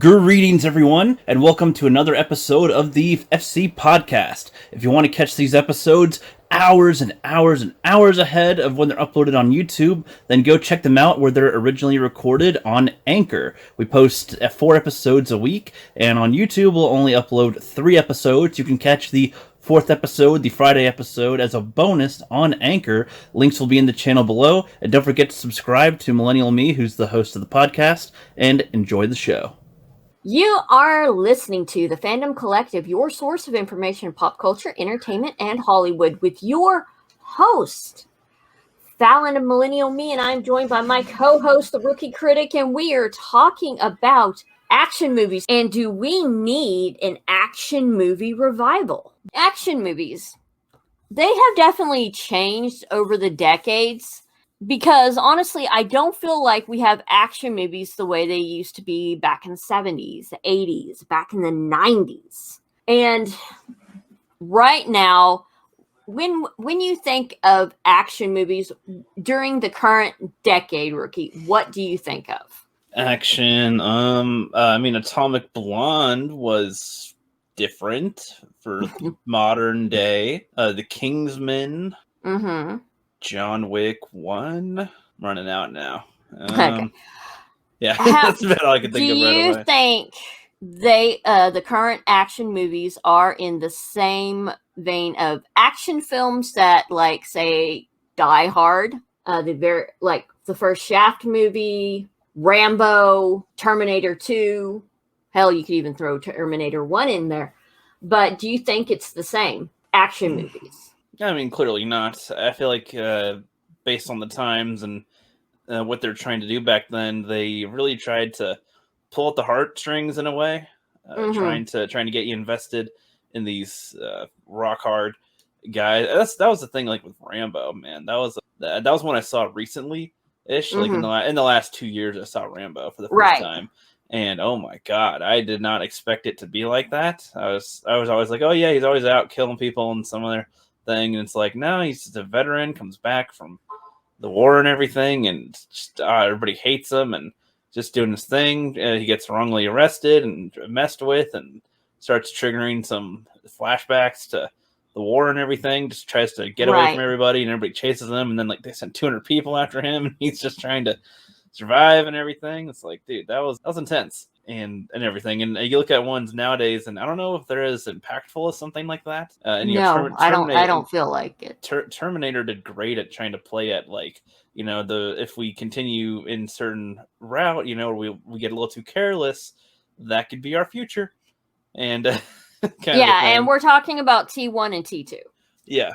Greetings, everyone, and welcome to another episode of the FC Podcast. If you want to catch these episodes hours and hours and hours ahead of when they're uploaded on YouTube, then go check them out where they're originally recorded on Anchor. We post 4 episodes a week, and on YouTube we'll only upload 3 episodes. You can catch the 4th episode, the Friday episode, as a bonus on Anchor. Links will be in the channel below, and don't forget to subscribe to Millennial Me, who's the host of the podcast, and enjoy the show. You are listening to the Fandom Collective, your source of information in pop culture, entertainment, and Hollywood, with your host, Fallon and Millennial Me, and I'm joined by my co-host, the Rookie Critic, and we are talking about action movies. And do we need an action movie revival? Action movies, they have definitely changed over the decades. Because honestly, I don't feel like we have action movies the way they used to be back in the 70s, the 80s, back in the 90s. And right now, when you think of action movies during the current decade, Rookie, what do you think of? Action, Atomic Blonde was different for modern day. The Kingsman. Mm-hmm. John Wick 1. I'm running out now. Okay. Yeah, that's about all I can think of right away. Do you think the current action movies are in the same vein of action films that, like, say, Die Hard, the first Shaft movie, Rambo, Terminator 2? Hell, you could even throw Terminator 1 in there. But do you think it's the same action movies? I mean, clearly not. I feel like based on the times and what they're trying to do back then, they really tried to pull at the heartstrings in a way, trying to get you invested in these rock hard guys. That was the thing, like with Rambo, man. That was one I saw recently ish. Like in the last 2 years, I saw Rambo for the first time. And oh my god, I did not expect it to be like that. I was always like, oh yeah, he's always out killing people and some other thing, and it's like, no, he's just a veteran, comes back from the war and everything, and just everybody hates him and just doing his thing. He gets wrongly arrested and messed with and starts triggering some flashbacks to the war and everything, just tries to get away from everybody, and everybody chases him, and then like they send 200 people after him, and he's just trying to survive and everything. It's like, dude, that was intense and everything. And you look at ones nowadays, and I don't know if they're as impactful as something like that. No, I don't feel like it. Terminator did great at trying to play at, like, you know, if we continue in certain route, you know, we get a little too careless, that could be our future. And and we're talking about T1 and T2. Yeah.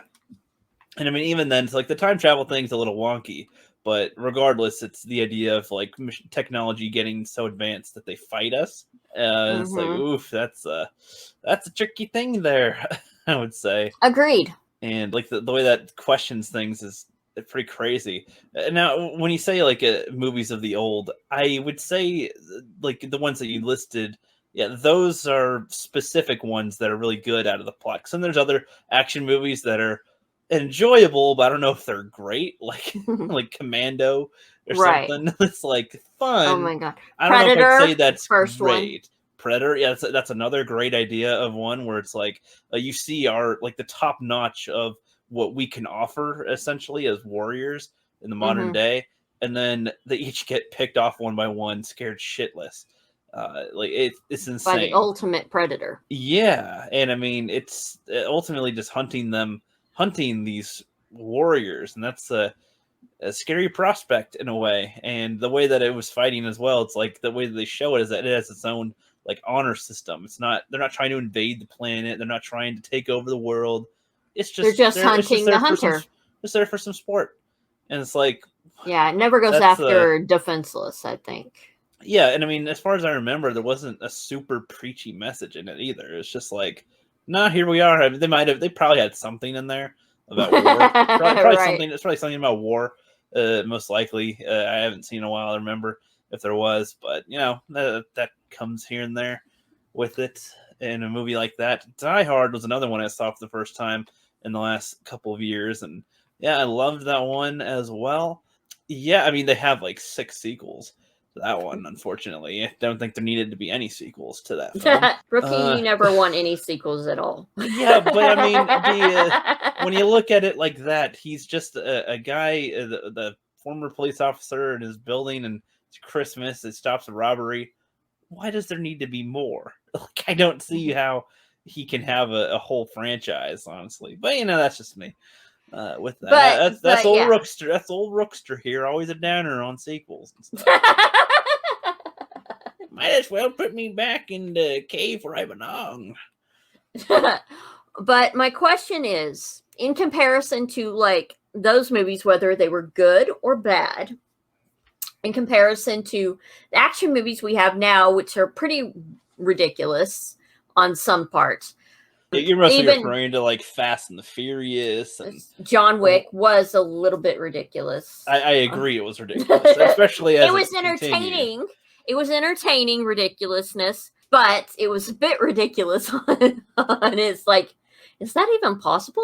And I mean, even then, it's like the time travel thing's a little wonky. But regardless, it's the idea of like technology getting so advanced that they fight us. It's like, oof, that's a tricky thing there, I would say. Agreed. And like the way that questions things is pretty crazy. Now, when you say like movies of the old, I would say like the ones that you listed, yeah, those are specific ones that are really good out of the plot. Because then there's other action movies that are enjoyable, but I don't know if they're great, like like Commando or something. It's like fun. Oh my god, I don't know if I'd say that's first great. Predator, yeah, that's another great idea of one where it's like you see our like the top notch of what we can offer essentially as warriors in the modern day, and then they each get picked off one by one, scared shitless. Like it's insane. By the ultimate predator. Yeah, and I mean it's ultimately just hunting these warriors, and that's a scary prospect in a way. And the way that it was fighting as well, it's like the way that they show it is that it has its own like honor system. They're not trying to invade the planet, they're not trying to take over the world. It's just they're hunting the hunter. It's there for some sport. And it's like, yeah, it never goes after defenseless, I think. Yeah, and I mean, as far as I remember, there wasn't a super preachy message in it either. It's just like, nah, here we are. I mean, they probably had something in there about war. probably something. It's probably something about war. Most likely, I haven't seen in a while. I remember if there was, but you know that comes here and there with it in a movie like that. Die Hard was another one I saw for the first time in the last couple of years, and yeah, I loved that one as well. Yeah, I mean, they have like 6 sequels that one, unfortunately. I don't think there needed to be any sequels to that film. Rookie, you never want any sequels at all. Yeah, but I mean, when you look at it like that, he's just a guy, the former police officer in his building, and it's Christmas, it stops a robbery. Why does there need to be more? Like, I don't see how he can have a whole franchise, honestly. But, that's just me. With that, that's old Rookster. That's old Rookster here, always a downer on sequels and stuff. Might as well put me back in the cave where I belong. But my question is, in comparison to like those movies, whether they were good or bad, in comparison to the action movies we have now, which are pretty ridiculous on some parts. You're mostly referring to like Fast and the Furious, and John Wick was a little bit ridiculous. I agree, it was ridiculous, especially as it was entertaining. It was entertaining ridiculousness, but it was a bit ridiculous on it's like, is that even possible?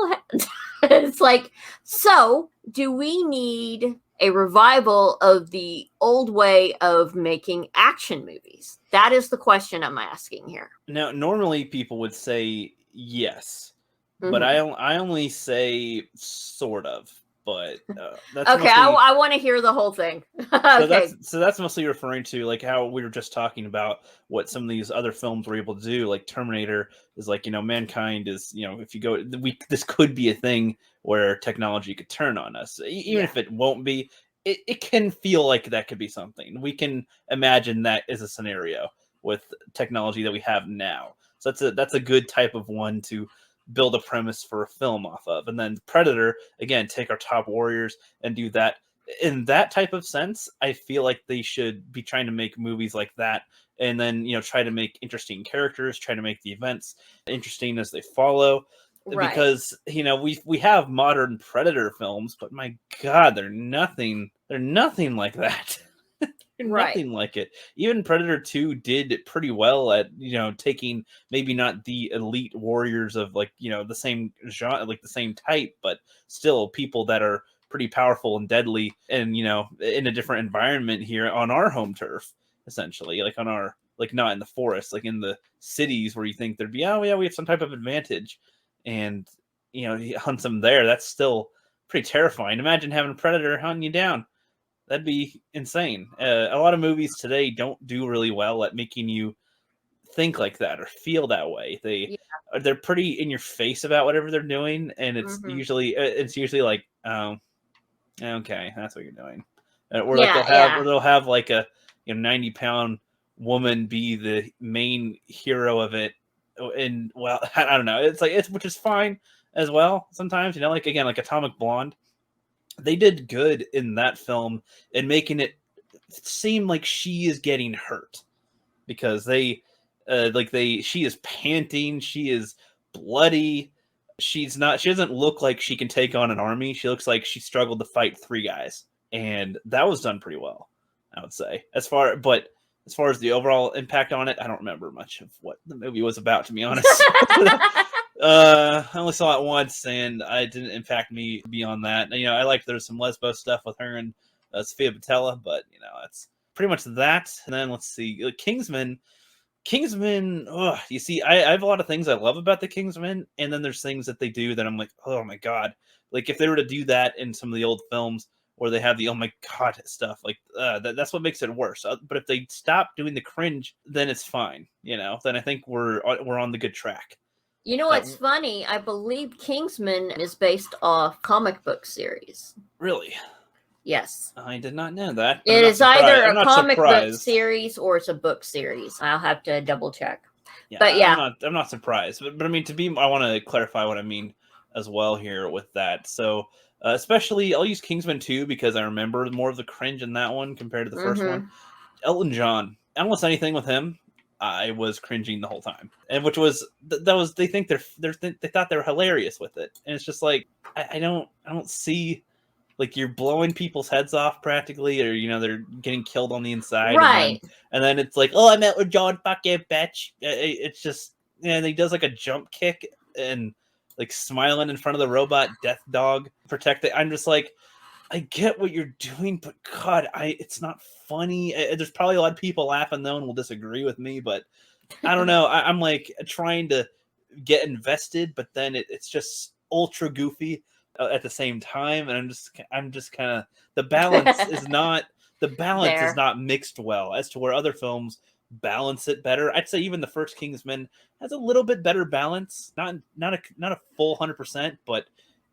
It's like, so do we need a revival of the old way of making action movies? That is the question I'm asking here. Now, normally people would say yes, but I only say sort of. But that's okay. Mostly, I want to hear the whole thing. Okay. So that's mostly referring to like how we were just talking about what some of these other films were able to do. Like Terminator is like, mankind is, if you go, this could be a thing where technology could turn on us, even if it won't be. It can feel like that could be something. We can imagine that as a scenario with technology that we have now. So that's a good type of one to build a premise for a film off of. And then Predator, again, take our top warriors and do that. In that type of sense, I feel like they should be trying to make movies like that, and then try to make interesting characters, try to make the events interesting as they follow. Right. Because we have modern Predator films, but my God, they're nothing like that. Nothing like it. Even Predator 2 did pretty well at taking maybe not the elite warriors of like the same genre, like the same type, but still people that are pretty powerful and deadly, and in a different environment here on our home turf, essentially, like on our, like, not in the forest, like in the cities where you think there'd be, oh yeah, we have some type of advantage, and he hunts them there. That's still pretty terrifying. Imagine having a Predator hunting you down. That'd be insane. A lot of movies today don't do really well at making you think like that or feel that way. They're pretty in your face about whatever they're doing, and it's usually like, oh, okay, that's what you're doing. Or they'll have like a 90-pound woman be the main hero of it, and well, I don't know. It's like which is fine as well. Sometimes like again, like Atomic Blonde. They did good in that film in making it seem like she is getting hurt, because she is panting, she is bloody, she doesn't look like she can take on an army. She looks like she struggled to fight 3 guys, and that was done pretty well, I would say. As far as the overall impact on it, I don't remember much of what the movie was about, to be honest. I only saw it once, and it didn't impact me beyond that. I like there's some lesbo stuff with her and Sophia Boutella, but that's pretty much that. And then let's see, Kingsman. You see, I have a lot of things I love about the Kingsman, and then there's things that they do that I'm like, oh my God. Like if they were to do that in some of the old films where they have the oh my God stuff, like that's what makes it worse. But if they stop doing the cringe, then it's fine. Then I think we're on the good track. What's funny? I believe Kingsman is based off comic book series. Really? Yes. I did not know that. It is either a comic book series or it's a book series. I'll have to double check. Yeah, but yeah, I'm not surprised. But I mean, I want to clarify what I mean as well here with that. So especially, I'll use Kingsman 2 because I remember more of the cringe in that one compared to the first one. Elton John. Almost anything with him, I was cringing the whole time, and which was they think they thought they were hilarious with it, and it's just like I don't see, like, you're blowing people's heads off practically, or they're getting killed on the inside, right? And then it's like, oh, I met with John, fuck you, bitch. It's just he does like a jump kick and like smiling in front of the robot death dog protect it. I'm just like, I get what you're doing, but God, it's not funny. There's probably a lot of people laughing though and will disagree with me, but I don't know. I'm like trying to get invested, but then it's just ultra goofy at the same time, and I'm just kind of the balance is not mixed well as to where other films balance it better. I'd say even the first Kingsman has a little bit better balance, not a full 100%, but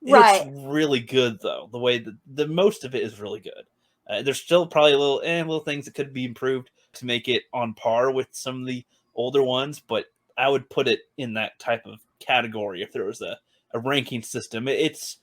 it's really good though. The way the most of it is really good. There's still probably little things that could be improved to make it on par with some of the older ones, but I would put it in that type of category if there was a ranking system. It's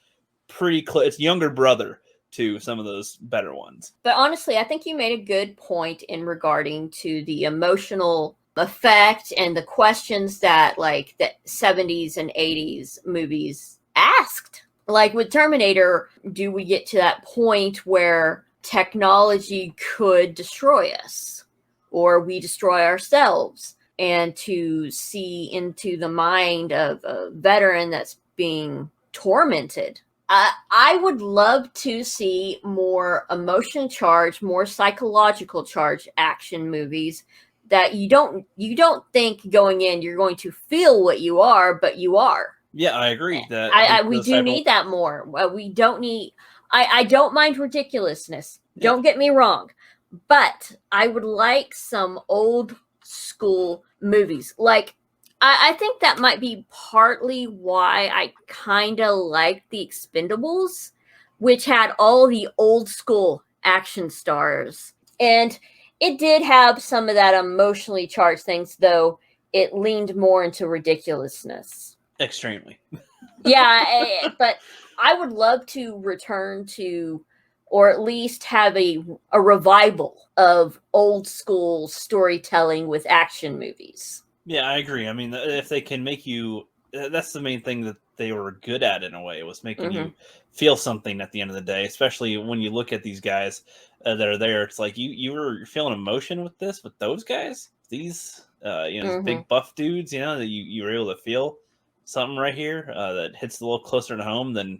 pretty close. It's younger brother to some of those better ones. But honestly, I think you made a good point in regarding to the emotional effect and the questions that like the 70s and 80s movies asked. Like with Terminator, do we get to that point where technology could destroy us or we destroy ourselves? And to see into the mind of a veteran that's being tormented. I would love to see more emotion charged, more psychological charged action movies that you don't think going in you're going to feel what you are, but you are. Yeah, I agree. That we do need that more. We don't need. I don't mind ridiculousness. Yeah. Don't get me wrong, but I would like some old school movies. Like, I think that might be partly why I kind of like The Expendables, which had all the old school action stars. And it did have some of that emotionally charged things, though it leaned more into ridiculousness. Extremely. Yeah, but I would love to return to, or at least have a revival of old school storytelling with action movies. Yeah, I agree. I mean, if they can make you, that's the main thing that they were good at in a way, was making you feel something at the end of the day, especially when you look at these guys that are there. It's like you're feeling emotion with those guys, these, these big buff dudes, that you were able to feel something right here that hits a little closer to home than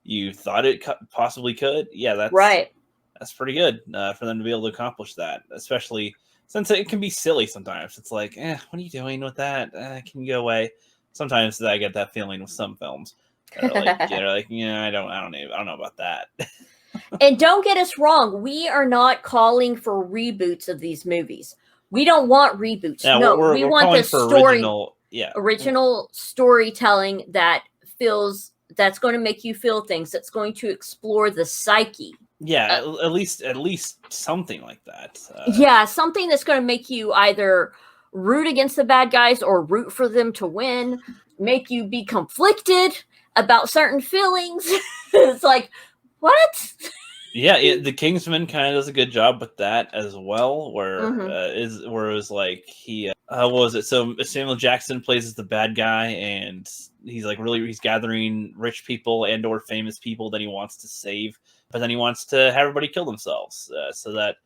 you thought it possibly could. Yeah, that's pretty good for them to be able to accomplish that, especially since it can be silly sometimes. It's like, what are you doing with that? Can you go away? Sometimes I get that feeling with some films. I don't know about that. And don't get us wrong, we are not calling for reboots of these movies. We don't want reboots. Yeah, no, we want the story, original storytelling that's going to make you feel things. That's going to explore the psyche. Yeah, at least something like that. Yeah, something that's going to make you either root against the bad guys or root for them to win, make you be conflicted about certain feelings. It's like, what? Yeah, the Kingsman kind of does a good job with that as well, where it was like he what was it? So Samuel Jackson plays as the bad guy, and he's gathering rich people and or famous people that he wants to save, but then he wants to have everybody kill themselves so that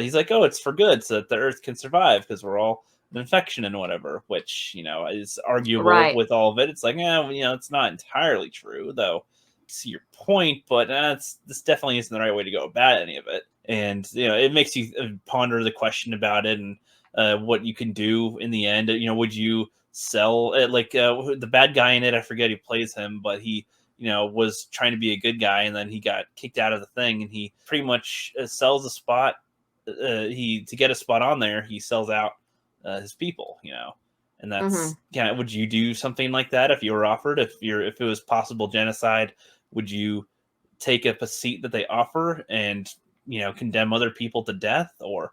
he's like, oh, it's for good, so that the Earth can survive because we're all an infection and whatever, which is arguable with all of it. It's like, it's not entirely true, though. See your point, but this definitely isn't the right way to go about any of it. And it makes you ponder the question about it and what you can do in the end. Would you sell it? Like the bad guy in it, I forget who plays him, but he was trying to be a good guy, and then he got kicked out of the thing, and he pretty much sells a spot. To get a spot on there, he sells out his people. And that's would you do something like that if you were offered? If it was possible genocide, would you take up a seat that they offer and condemn other people to death, or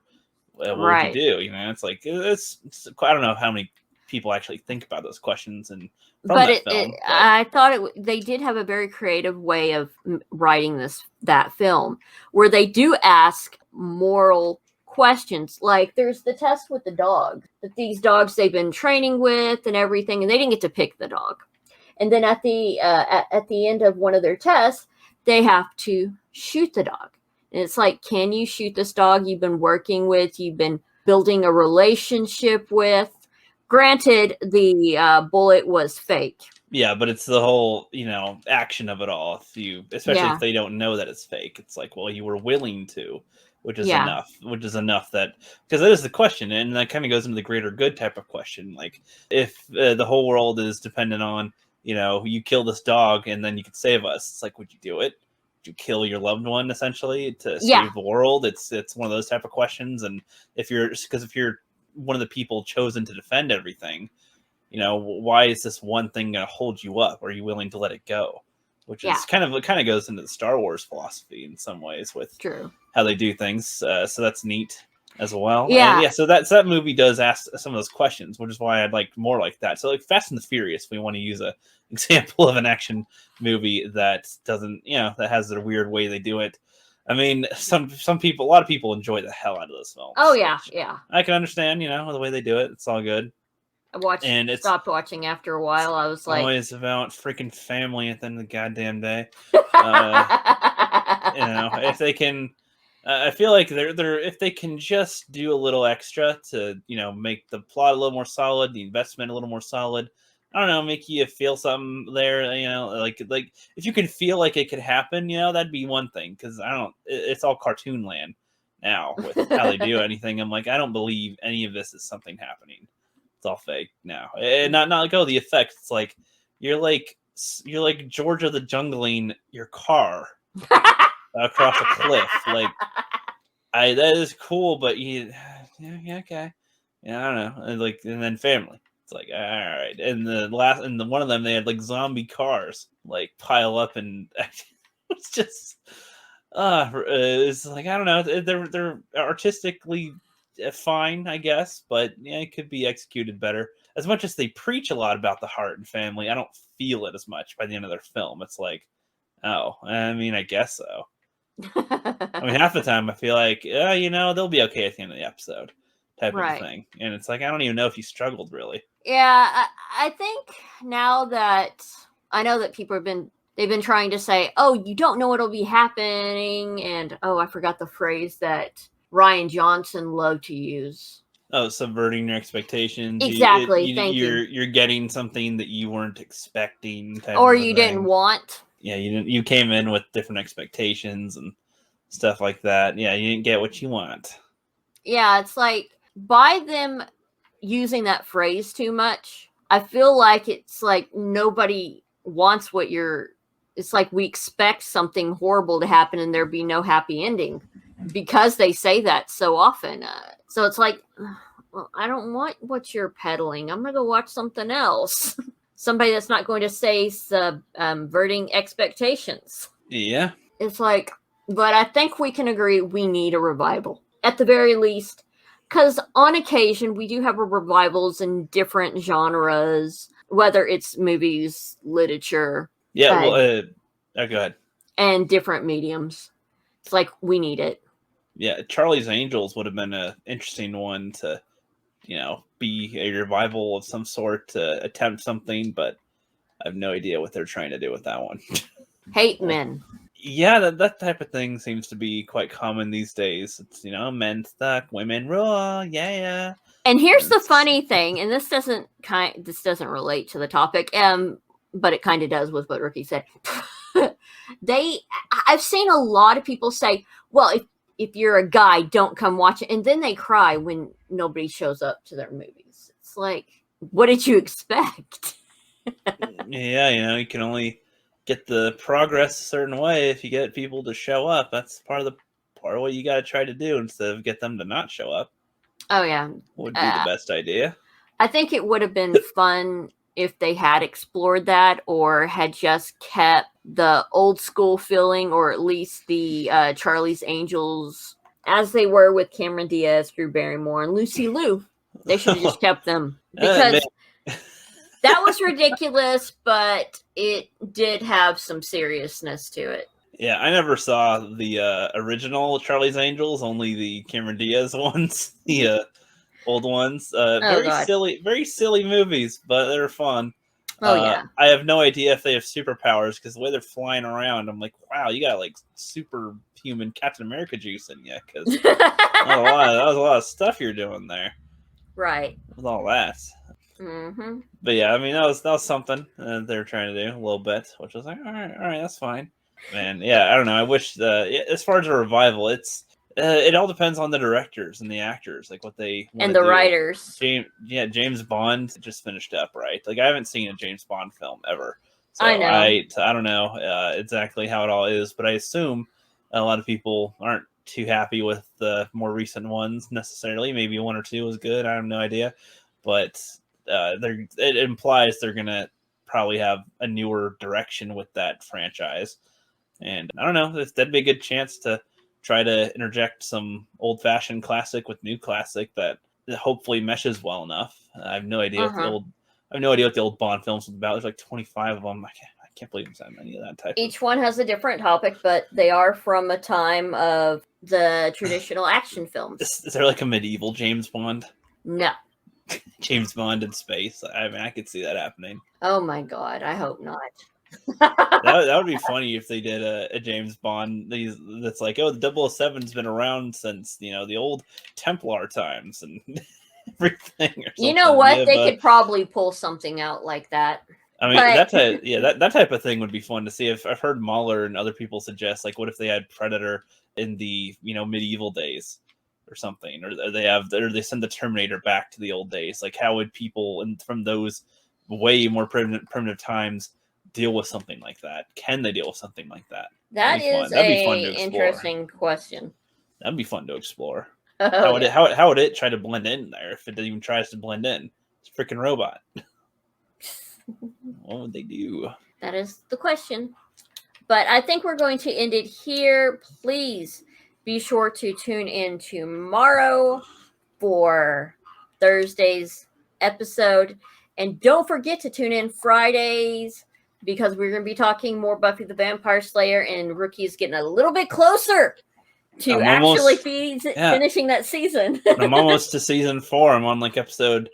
what would you do? It's like it's I don't know how many people actually think about those questions and I thought they did have a very creative way of writing that film where they do ask moral questions. Like there's the test with the dog that these dogs they've been training with and everything, and they didn't get to pick the dog. And then at the end of one of their tests, they have to shoot the dog. And it's like, can you shoot this dog you've been working with, you've been building a relationship with? Granted, the bullet was fake. Yeah, but it's the whole, action of it all. Especially if they don't know that it's fake, it's like, well, you were willing to, which is enough. Which is enough because that is the question, and that kind of goes into the greater good type of question. Like, if the whole world is dependent on, you kill this dog and then you could save us, it's like, would you do it? Would you kill your loved one essentially to save the world? It's one of those type of questions, and if you're one of the people chosen to defend everything. Why is this one thing going to hold you up? Are you willing to let it go? Which is kind of goes into the Star Wars philosophy in some ways with how they do things. So that's neat as well. Yeah. And so that movie does ask some of those questions, which is why I'd like more like that. So like Fast and the Furious, we want to use a example of an action movie that doesn't, that has their weird way they do it. I mean, a lot of people enjoy the hell out of those films. Oh yeah, yeah. I can understand, the way they do it. It's all good. I stopped watching after a while. I was like, always about freaking family at the end of the goddamn day. If they can, I feel like they're if they can just do a little extra to make the plot a little more solid, the investment a little more solid. I don't know, make you feel something there. Like if you can feel like it could happen, that'd be one thing. Because it's all cartoon land now with how they do anything. I'm like, I don't believe any of this is something happening. It's all fake now. And not like, oh, the effects. It's like you're like Georgia the Jungling your car across a cliff. Like that is cool, but okay. I don't know. And then family. It's like, all right. And the one of them, they had like zombie cars like pile up, and it's just it's like, I don't know. They're artistically fine, I guess, but it could be executed better. As much as they preach a lot about the heart and family, I don't feel it as much by the end of their film. It's like, oh, I mean, I guess so. I mean, half the time I feel like, they'll be okay at the end of the episode type of thing. And it's like, I don't even know if you struggled really. Yeah, I think now that I know that people they've been trying to say, oh, you don't know what'll be happening. And, oh, I forgot the phrase that Rian Johnson loved to use. Oh, subverting your expectations. Exactly. You're getting something that you weren't expecting. Or you didn't want. Yeah, you didn't. You came in with different expectations and stuff like that. Yeah, you didn't get what you want. Yeah, it's like by them using that phrase too much, I feel like it's like nobody wants what it's like we expect something horrible to happen and there be no happy ending because they say that so often. So it's like, well, I don't want what you're peddling. I'm going to go watch something else. Somebody that's not going to say subverting expectations. Yeah. It's like, but I think we can agree we need a revival at the very least. Because on occasion, we do have revivals in different genres, whether it's movies, literature. Yeah, go ahead. And different mediums. It's like, we need it. Yeah, Charlie's Angels would have been an interesting one to, be a revival of some sort to attempt something, but I have no idea what they're trying to do with that one. Hate men. Yeah, that type of thing seems to be quite common these days. It's, men stuck, women raw, yeah. And here's the funny thing, and this doesn't relate to the topic, but it kind of does with what Ricky said. I've seen a lot of people say, well, if you're a guy, don't come watch it. And then they cry when nobody shows up to their movies. It's like, what did you expect? Yeah, you can only get the progress a certain way if you get people to show up. That's part of what you got to try to do instead of get them to not show up. Oh, yeah. Would be the best idea. I think it would have been fun if they had explored that or had just kept the old school feeling, or at least the Charlie's Angels as they were with Cameron Diaz, Drew Barrymore, and Lucy Liu. They should have just kept them because that was ridiculous, but it did have some seriousness to it. Yeah, I never saw the original Charlie's Angels, only the Cameron Diaz ones, the old ones. Very silly movies, but they're fun. Oh, yeah. I have no idea if they have superpowers because the way they're flying around, I'm like, wow, you got like superhuman Captain America juice in you because that was a lot of stuff you're doing there. Right. With all that. Mm-hmm. But yeah, I mean that was something they were trying to do a little bit, which was like, all right, that's fine. Man, yeah, I don't know. I wish as far as a revival, it all depends on the directors and the actors, like what they want And to the do. writers. James Bond just finished up, right? Like I haven't seen a James Bond film ever, so I know. I don't know exactly how it all is, but I assume a lot of people aren't too happy with the more recent ones necessarily. Maybe one or two was good. I have no idea, but it implies they're gonna probably have a newer direction with that franchise, and I don't know if that'd be a good chance to try to interject some old-fashioned classic with new classic that hopefully meshes well enough. I have no idea what the old Bond films was about. There's like 25 of them. I can't believe there's that many of that type. Each one has a different topic, but they are from a time of the traditional action films. Is there like a medieval James Bond? No. James Bond in space. I mean, I could see that happening. Oh my god, I hope not. that would be funny if they did a James Bond that's like, oh, the 007's been around since, the old Templar times and everything. You know what? They could probably pull something out like that. I mean, that type of thing would be fun to see. I've heard Mahler and other people suggest, like, what if they had Predator in the medieval days or something, or they send the Terminator back to the old days? Like, how would people from those way more primitive times deal with something like that? Can they deal with something like that? That'd be fun to explore. Interesting question. That'd be fun to explore. How would it try to blend in there if it even tries to blend in? It's a freaking robot. What would they do? That is the question. But I think we're going to end it here. Please be sure to tune in tomorrow for Thursday's episode. And don't forget to tune in Fridays, because we're going to be talking more Buffy the Vampire Slayer, and Rookie is getting a little bit closer to finishing that season. I'm almost to season 4. I'm on episode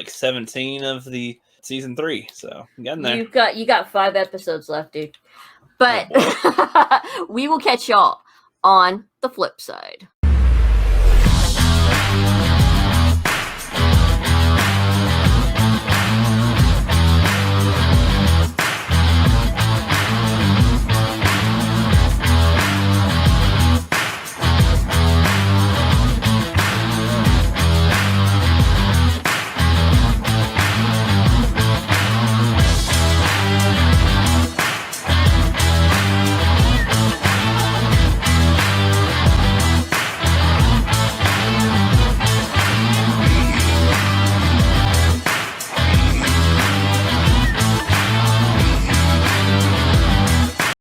17 of the season 3. So I'm getting there. You got 5 episodes left, dude. But we will catch y'all on the flip side.